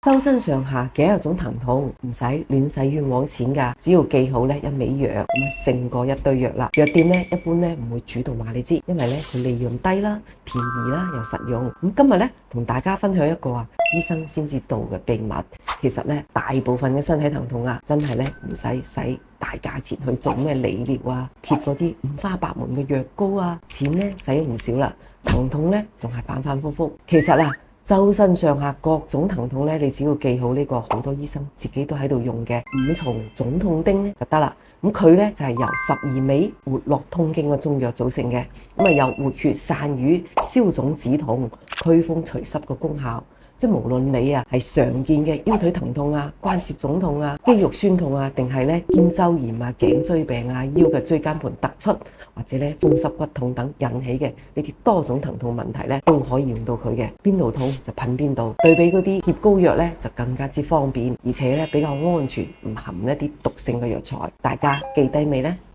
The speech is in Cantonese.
周身上下幾十種疼痛，唔使亂使冤枉錢㗎，只要記好咧一味藥，咁勝過一堆藥啦。藥店咧一般咧唔會主動話你知，因為咧佢利潤低啦、便宜啦又實用。咁今日咧同大家分享一個醫生先知道嘅秘密。其實咧大部分嘅身體疼痛真係咧唔使大價錢去做咩理療貼嗰啲五花八門嘅藥膏錢咧使咗唔少啦。疼痛咧仲係反反复复。其實周身上下各種疼痛咧，你只要記好呢個好多醫生自己都喺度用嘅5重總痛丁咧就得啦。咁佢咧就係由12味活絡通經嘅中藥組成嘅，咁有活血散瘀、消腫止痛、驅風除濕嘅功效。即係無論你係常見嘅腰腿疼痛關節腫痛肌肉酸痛定係咧肩周炎頸椎病腰嘅椎間盤突出或者咧風濕骨痛等引起嘅呢啲多種疼痛問題咧都可以用到佢嘅，邊度痛就噴邊度。對比嗰啲貼膏藥咧就更加之方便，而且咧比較安全，唔含一啲毒性嘅藥材。大家記低未呢？